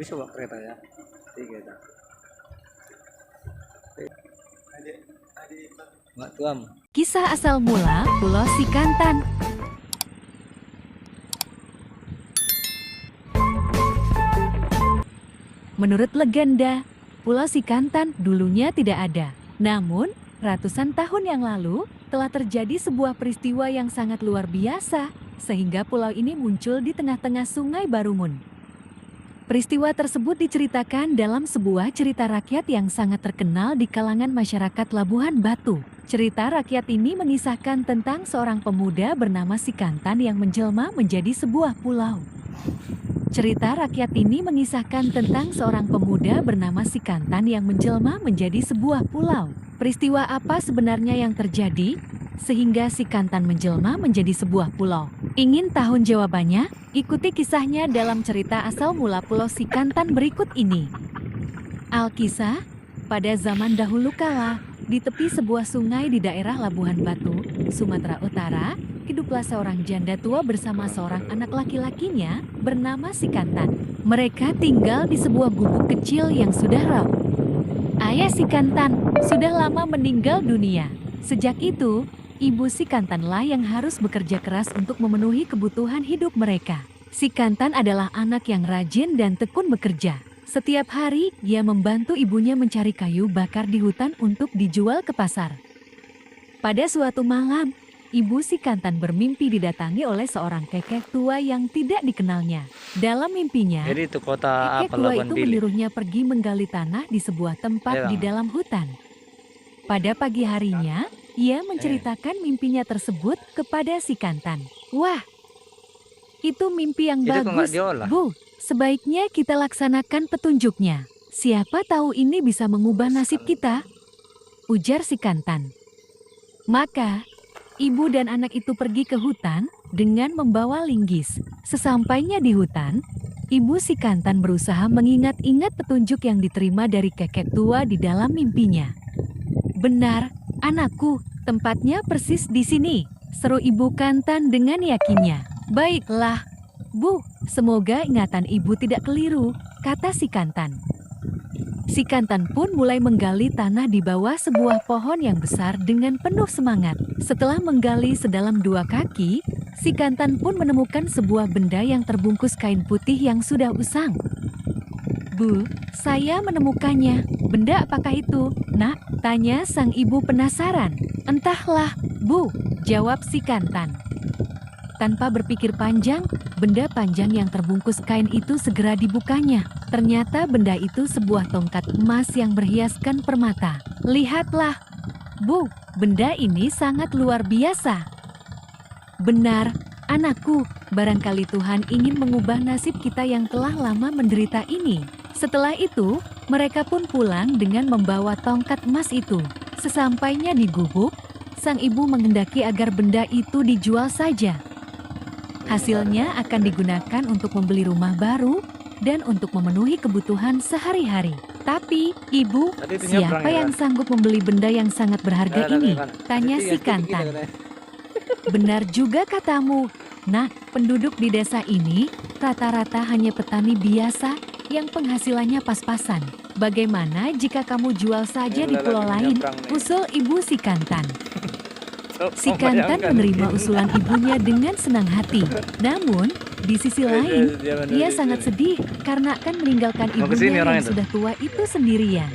Bisa bawa kereta ya. Tiga dah. Mak tuam. Kisah asal mula Pulau Sikantan. Menurut legenda, Pulau Sikantan dulunya tidak ada. Namun, ratusan tahun yang lalu, telah terjadi sebuah peristiwa yang sangat luar biasa, sehingga pulau ini muncul di tengah-tengah Sungai Barumun. Peristiwa tersebut diceritakan dalam sebuah cerita rakyat yang sangat terkenal di kalangan masyarakat Labuhan Batu. Cerita rakyat ini mengisahkan tentang seorang pemuda bernama Sikantan yang menjelma menjadi sebuah pulau. Cerita rakyat ini mengisahkan tentang seorang pemuda bernama Sikantan yang menjelma menjadi sebuah pulau. Peristiwa apa sebenarnya yang terjadi sehingga Sikantan menjelma menjadi sebuah pulau? Ingin tahu jawabannya? Ikuti kisahnya dalam cerita asal mula Pulau Sikantan berikut ini. Alkisah, pada zaman dahulu kala, di tepi sebuah sungai di daerah Labuhan Batu, Sumatera Utara, hiduplah seorang janda tua bersama seorang anak laki-lakinya bernama Sikantan. Mereka tinggal di sebuah gubuk kecil yang sudah rapuh. Ayah Sikantan sudah lama meninggal dunia. Sejak itu, ibu Sikantanlah yang harus bekerja keras untuk memenuhi kebutuhan hidup mereka. Sikantan adalah anak yang rajin dan tekun bekerja. Setiap hari, ia membantu ibunya mencari kayu bakar di hutan untuk dijual ke pasar. Pada suatu malam, ibu Sikantan bermimpi didatangi oleh seorang kekek tua yang tidak dikenalnya. Dalam mimpinya, Jadi itu kota kekek apa tua Labuan itu Bilik? menyuruhnya pergi menggali tanah di sebuah tempat di dalam hutan. Pada pagi harinya, ia menceritakan mimpinya tersebut kepada Sikantan. Wah, itu mimpi yang Itu kok nggak bagus, diolah? Bu. Sebaiknya kita laksanakan petunjuknya. Siapa tahu ini bisa mengubah nasib kita, ujar Sikantan. Maka, ibu dan anak itu pergi ke hutan dengan membawa linggis. Sesampainya di hutan, ibu Sikantan berusaha mengingat-ingat petunjuk yang diterima dari kekek tua di dalam mimpinya. Benar, anakku, tempatnya persis di sini, seru ibu Kantan dengan yakinnya. Baiklah, Bu, semoga ingatan ibu tidak keliru, kata Sikantan. Sikantan pun mulai menggali tanah di bawah sebuah pohon yang besar dengan penuh semangat. Setelah menggali sedalam 2 kaki, Sikantan pun menemukan sebuah benda yang terbungkus kain putih yang sudah usang. Bu, saya menemukannya. Benda apakah itu, Nak? Tanya sang ibu penasaran. Entahlah, Bu, jawab Sikantan. Tanpa berpikir panjang, benda panjang yang terbungkus kain itu segera dibukanya. Ternyata benda itu sebuah tongkat emas yang berhiaskan permata. Lihatlah, Bu, benda ini sangat luar biasa. Benar, anakku, barangkali Tuhan ingin mengubah nasib kita yang telah lama menderita ini. Setelah itu, mereka pun pulang dengan membawa tongkat emas itu. Sesampainya di gubuk, sang ibu menghendaki agar benda itu dijual saja. Hasilnya akan digunakan untuk membeli rumah baru dan untuk memenuhi kebutuhan sehari-hari. Tapi, Ibu, Tadi itu siapa nyebrang ya, yang sanggup membeli benda yang sangat berharga ini? Tanya Itu ya, Sikantan. gitu, Benar juga katamu. Nah, penduduk di desa ini rata-rata hanya petani biasa yang penghasilannya pas-pasan. Bagaimana jika kamu jual saja di pulau lain? Usul Ibu Sikantan. Sikantan menerima usulan ibunya dengan senang hati. Namun, di sisi lain, ia sangat sedih karena akan meninggalkan ibunya yang sudah tua itu sendirian.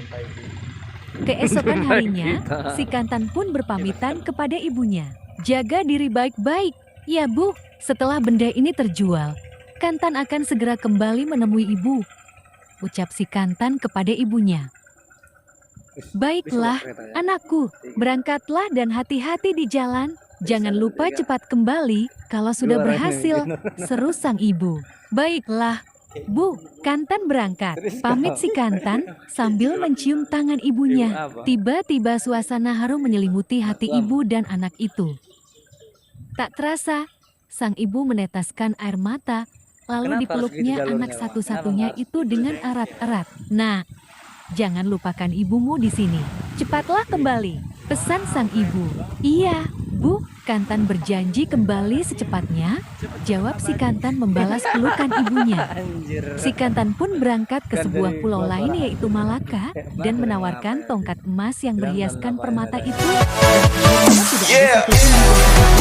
Keesokan harinya, Sikantan pun berpamitan kepada ibunya. Jaga diri baik-baik, ya Bu. Setelah benda ini terjual, Kantan akan segera kembali menemui ibu, ucap Sikantan kepada ibunya. Baiklah, anakku, berangkatlah dan hati-hati di jalan. Jangan lupa cepat kembali kalau sudah berhasil, seru sang ibu. Baiklah, Bu, Kantan berangkat. Pamit Sikantan sambil mencium tangan ibunya. Tiba-tiba suasana harum menyelimuti hati ibu dan anak itu. Tak terasa, sang ibu menetaskan air mata, lalu dipeluknya anak satu-satunya itu dengan erat-erat. Nah, jangan lupakan ibumu di sini. Cepatlah kembali, pesan sang ibu. Iya, Bu, Kantan berjanji kembali secepatnya, jawab si Kantan membalas pelukan ibunya. Anjir. Si Kantan pun berangkat ke Kan sebuah dari pulau keluar lain suara. yaitu Malaka dan menawarkan tongkat emas yang berhiaskan permata itu. Dan akhirnya tidak ada satupun di bawah